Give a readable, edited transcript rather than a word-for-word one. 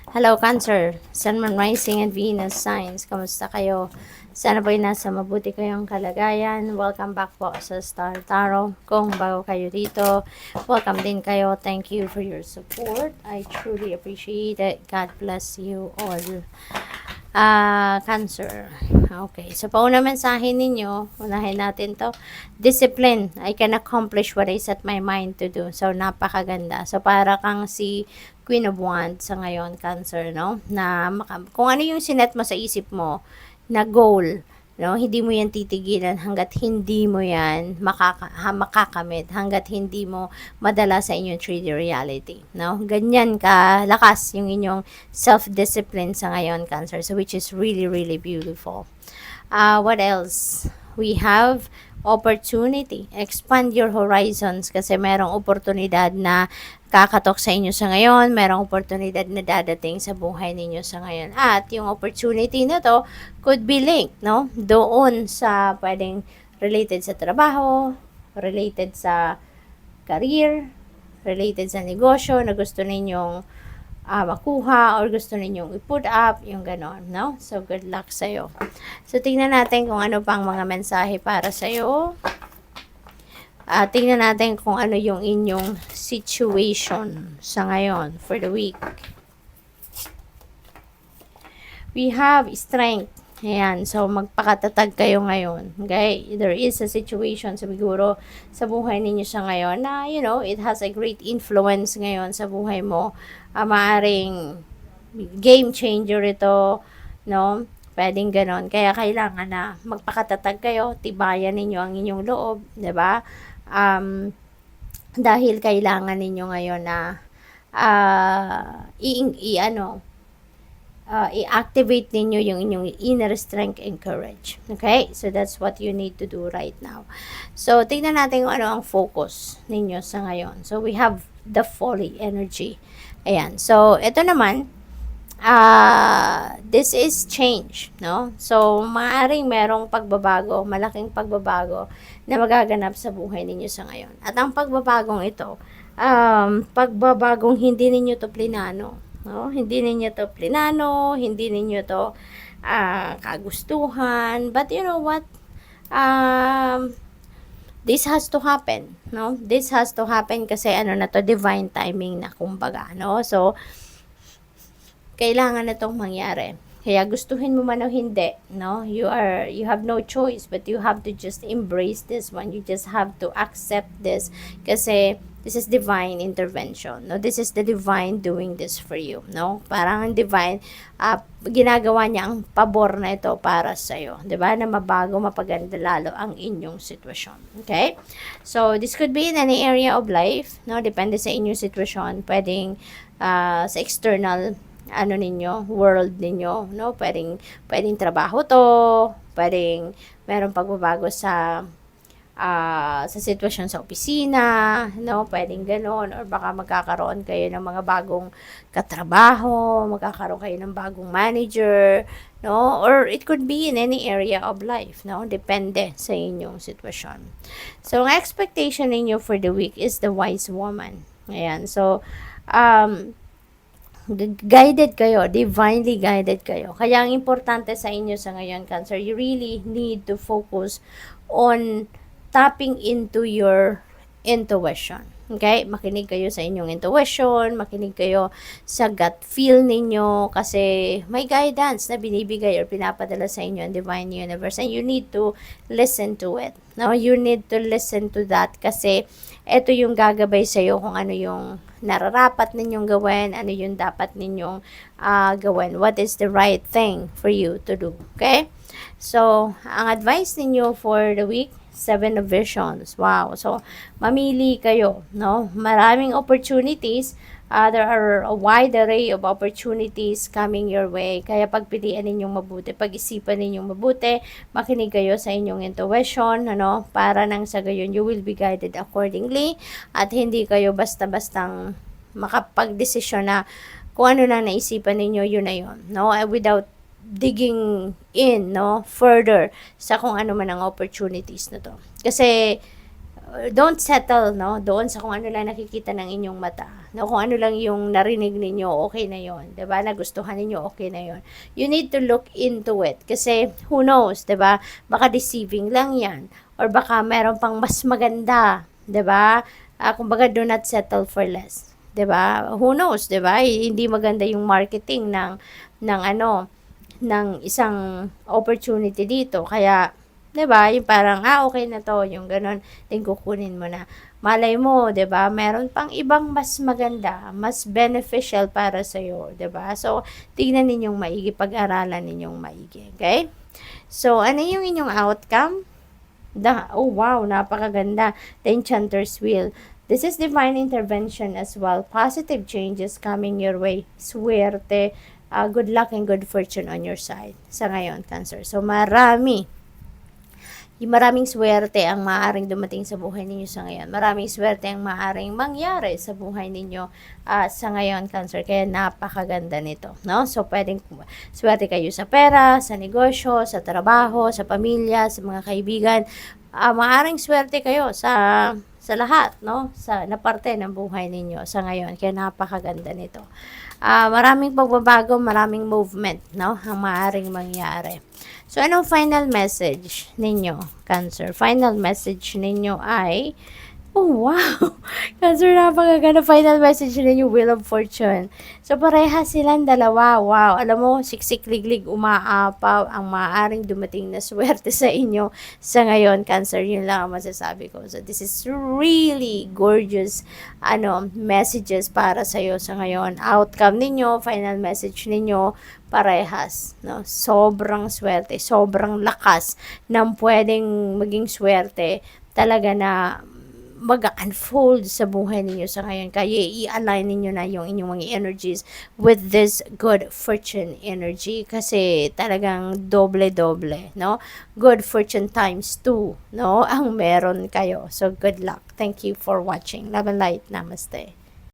Hello, Cancer. Sun, Moon, Rising, and Venus signs. Kamusta kayo? Sana po'y nasa mabuti kayong kalagayan. Welcome back po sa Star Tarot. Kung bago kayo dito, welcome din kayo. Thank you for your support. I truly appreciate it. God bless you all. Cancer. Okay. So, pauna mensahe ninyo, unahin natin to. Discipline. I can accomplish what I set my mind to do. So, napakaganda. So, para kang si Queen of Wands sa ngayon, Cancer, no? Na kung ano yung sinet mo sa isip mo na goal, no? Hindi mo yan titigilan hanggat hindi mo yan makakamit, hanggat hindi mo madala sa inyong 3D reality, no? Ganyan ka lakas yung inyong self-discipline sa ngayon, Cancer. So, which is really, really beautiful. What else? We have opportunity. Expand your horizons kasi merong oportunidad na kakatok sa inyo sa ngayon, merong oportunidad na dadating sa buhay ninyo sa ngayon. At yung opportunity na to could be linked, no? Doon sa pwedeng related sa trabaho, related sa career, related sa negosyo na gusto ninyong makuha or gusto ninyong i-put up, yung ganon, no? So, good luck sa'yo. So, tingnan natin kung ano pang mga mensahe para sa'yo. Tingnan natin kung ano yung inyong situation sa ngayon for the week. We have strength. Ayan, so magpakatatag kayo ngayon. Okay? There is a situation siguro sa buhay ninyo sa ngayon na, you know, it has a great influence ngayon sa buhay mo. Maaring game changer ito, no? Pwedeng ganon. Kaya kailangan na magpakatatag kayo, tibayan ninyo ang inyong loob, 'di ba? Dahil kailangan ninyo ngayon na i-activate ninyo yung inyong inner strength and courage. Okay? So, that's what you need to do right now. So, tingnan natin kung ano ang focus ninyo sa ngayon. So, we have the folly energy. Ayan. So, ito naman, this is change, no? So, maaaring merong pagbabago, malaking pagbabago na magaganap sa buhay ninyo sa ngayon. At ang pagbabagong ito, pagbabagong hindi ninyo to plinano, no? Hindi ninyo to plinano, hindi ninyo to kagustuhan, but you know what? This has to happen, no? This has to happen kasi ano na to, divine timing na kumbaga, no? So, kailangan na itong mangyari. Kaya gustuhin mo man o hindi, no? You have no choice, but you have to just embrace this one. You just have to accept this kasi this is divine intervention, no? This is the divine doing this for you, no? Parang ang divine, ginagawa niya ang pabor na ito para sa'yo, di ba? Na mabago, mapaganda lalo ang inyong sitwasyon, okay? So, this could be in any area of life, no? Depende sa inyong sitwasyon. Pwedeng sa external ninyo, world ninyo, no? Pwedeng trabaho to, pwedeng merong pagbabago sa sitwasyon sa opisina, no? Pwedeng ganon, or baka magkakaroon kayo ng mga bagong katrabaho, magkakaroon kayo ng bagong manager, no? Or it could be in any area of life, no? Depende sa inyong sitwasyon. So, ang expectation ninyo for the week is the wise woman. Ayan. So, guided kayo, divinely guided kayo. Kaya ang importante sa inyo sa ngayon, Cancer, you really need to focus on tapping into your intuition. Okay? Makinig kayo sa inyong intuition, makinig kayo sa gut feel ninyo kasi may guidance na binibigay or pinapadala sa inyo ang divine universe and you need to listen to it. No? You need to listen to that kasi ito yung gagabay sa iyo kung ano yung nararapat ninyong gawin, ano yung dapat ninyong gawin. What is the right thing for you to do. Okay? So, ang advice ninyo for the week, 7 of Visions. Wow. So, mamili kayo, no? Maraming opportunities. There are a wide array of opportunities coming your way. Kaya pagpilian ninyong mabuti, pag-isipan ninyong mabuti, makinig kayo sa inyong intuition, ano? Para nang sa gayon, you will be guided accordingly. At hindi kayo basta-bastang makapag-desisyon na kung ano lang naisipan ninyo, yun na yun, no? Without digging in, no, further sa kung ano man ang opportunities na to. Kasi don't settle, no, doon sa kung ano lang nakikita ng inyong mata, no, kung ano lang yung narinig ninyo, okay na yon, 'di ba, nagustuhan ninyo, okay na yon. You need to look into it, kasi who knows, 'di ba, baka deceiving lang yan, or baka meron pang mas maganda, 'di ba. Kumbaga, do not settle for less, 'di ba, who knows, 'di ba, hindi maganda yung marketing ng ano, ng isang opportunity dito, kaya 'di ba, yung parang, okay na 'to, yung gano'n, then kukunin mo na. Malay mo, 'di ba, meron pang ibang mas maganda, mas beneficial para sa'yo, 'di ba? So, tignan ninyong maigi, pag-aralan ninyong maigi, okay? So, ano yung inyong outcome? Oh wow, napakaganda. The Enchanter's Wheel. This is divine intervention as well. Positive changes coming your way. Suwerte, good luck and good fortune on your side sa ngayon, Cancer. So, maraming swerte ang maaaring dumating sa buhay ninyo sa ngayon. Maraming swerte ang maaaring mangyari sa buhay ninyo sa ngayon, Cancer. Kaya napakaganda nito, no? So, pwedeng swerte kayo sa pera, sa negosyo, sa trabaho, sa pamilya, sa mga kaibigan. Maaaring swerte kayo sa lahat, no? Na parte ng buhay ninyo sa ngayon. Kaya napakaganda nito. Maraming pagbabago, maraming movement, no? Ang maaaring mangyari. So, anong final message ninyo, Cancer? Final message ninyo ay, oh wow! Cancer, napakaganda. Final message ninyo, Wheel of Fortune. So, pareha silang dalawa. Wow! Alam mo, siksik-liglig, umaapaw ang maaaring dumating na swerte sa inyo sa ngayon, Cancer. Yun lang ang masasabi ko. So, this is really gorgeous messages para sa'yo sa ngayon. Outcome ninyo, final message ninyo, parehas, no? Sobrang swerte, sobrang lakas ng pwedeng maging swerte talaga na mag-unfold sa buhay ninyo sa ngayon. Kaya i-align ninyo na yung inyong mga energies with this good fortune energy, kasi talagang doble-doble, no? Good fortune times 2, no? Ang meron kayo. So, good luck. Thank you for watching. Love and light. Namaste.